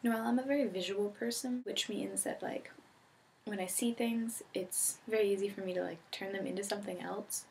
Well, I'm a very visual person, which means that, like, when I see things, it's very easy for me to, like, turn them into something else.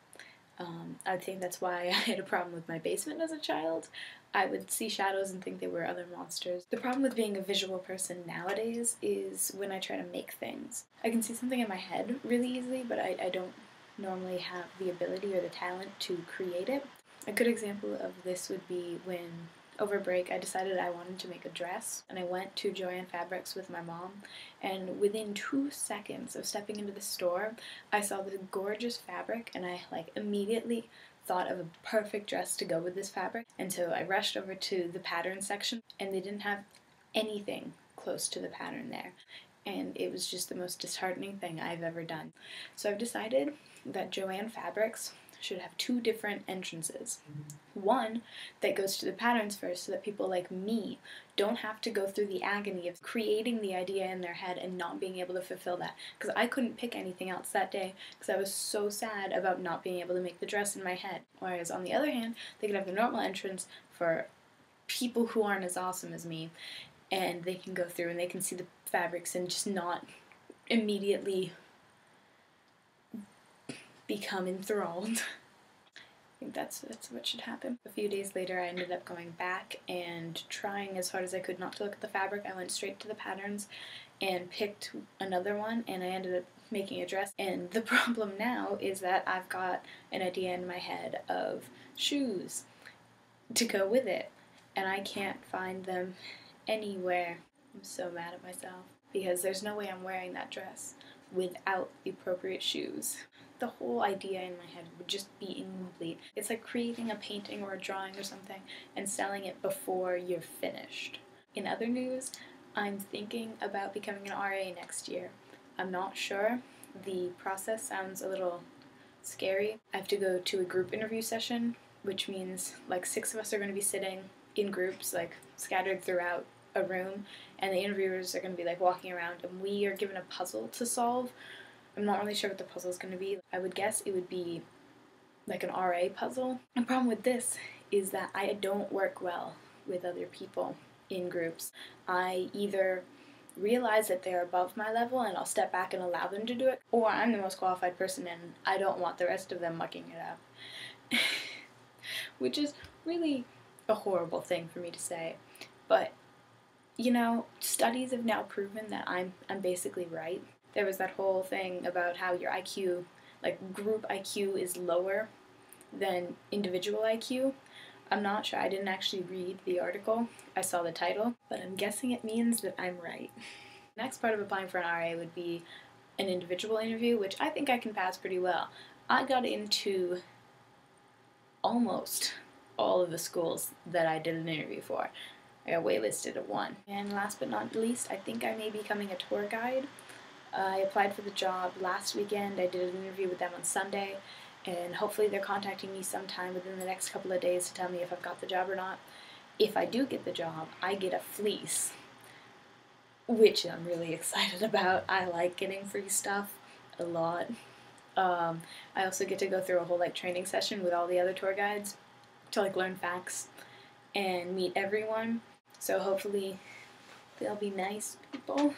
I think that's why I had a problem with my basement as a child. I would see shadows and think they were other monsters. The problem with being a visual person nowadays is when I try to make things. I can see something in my head really easily, but I don't normally have the ability or the talent to create it. A good example of this would be when over break I decided I wanted to make a dress, and I went to Joann Fabrics with my mom, and within 2 seconds of stepping into the store I saw this gorgeous fabric and I immediately thought of a perfect dress to go with this fabric, and so I rushed over to the pattern section and they didn't have anything close to the pattern there, and it was just the most disheartening thing I've ever done. So I've decided that Joann Fabrics should have 2 different entrances. One that goes to the patterns first so that people like me don't have to go through the agony of creating the idea in their head and not being able to fulfill that. Because I couldn't pick anything else that day because I was so sad about not being able to make the dress in my head. Whereas on the other hand, they could have the normal entrance for people who aren't as awesome as me, and they can go through and they can see the fabrics and just not immediately become enthralled. I think that's what should happen. A few days later I ended up going back and trying as hard as I could not to look at the fabric. I went straight to the patterns and picked another one, and I ended up making a dress. And the problem now is that I've got an idea in my head of shoes to go with it, and I can't find them anywhere. I'm so mad at myself because there's no way I'm wearing that dress without the appropriate shoes. The whole idea in my head would just be incomplete. It's like creating a painting or a drawing or something and selling it before you're finished. In other news, I'm thinking about becoming an RA next year. I'm not sure. The process sounds a little scary. I have to go to a group interview session, which means like 6 of us are going to be sitting in groups, like scattered throughout a room, and the interviewers are going to be like walking around, and we are given a puzzle to solve. I'm not really sure what the puzzle is going to be. I would guess it would be like an RA puzzle. The problem with this is that I don't work well with other people in groups. I either realize that they're above my level and I'll step back and allow them to do it, or I'm the most qualified person and I don't want the rest of them mucking it up. Which is really a horrible thing for me to say. But, you know, studies have now proven that I'm basically right. There was that whole thing about how your IQ, like group IQ, is lower than individual IQ. I'm not sure. I didn't actually read the article. I saw the title, but I'm guessing it means that I'm right. The next part of applying for an RA would be an individual interview, which I think I can pass pretty well. I got into almost all of the schools that I did an interview for. I got waitlisted at 1. And last but not least, I think I may be becoming a tour guide. I applied for the job last weekend. I did an interview with them on Sunday, and hopefully they're contacting me sometime within the next couple of days to tell me if I've got the job or not. If I do get the job, I get a fleece, which I'm really excited about. I like getting free stuff a lot. I also get to go through a whole training session with all the other tour guides to learn facts and meet everyone. So hopefully they'll be nice people.